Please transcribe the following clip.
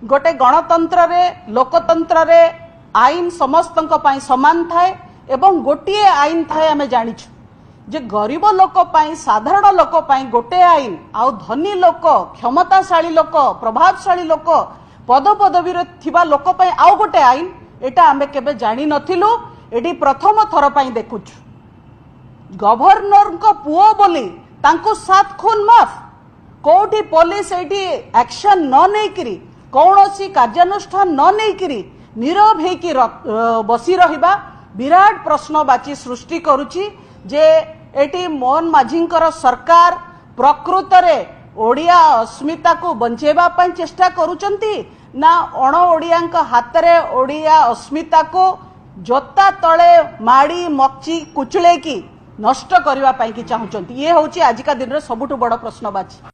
गोटे गणतंत्र रे लोकतंत्र रे आईन समस्त समान थाए एवं गोटे आईन थाए आमे जानिछु जे गरीब लोक साधारण लोक गोटे आईन आउ धनी लोक क्षमताशाली लोक प्रभावशाली लोक पद पदवी थिबा लोक आउ गोटे आईन एटा आमे केबे जानि नथिलु एडी प्रथम थर पई देखुछु गवर्नर को पुओ बोली तांको 7 खून माफ कोठी पुलिस एडी एक्शन न नेकरी कौनसी कार्यानुष्ठान न नेकरी नीरव हेकी बसी रहिबा विराट प्रश्नवाची सृष्टि करुची जे एटी मोहन माझींकर सरकार प्रकृत रे ओडिया अस्मिता को बंचेबा पई चेष्टा करूचंती ना अण ओडियांक हाथ रे ओडिया अस्मिता को जोता तले माड़ी मक्ची कुचले की नष्ट करबा पई की चाहुचंती ये होची आजिका दिन रे सबुठु बड़ प्रश्नवाची।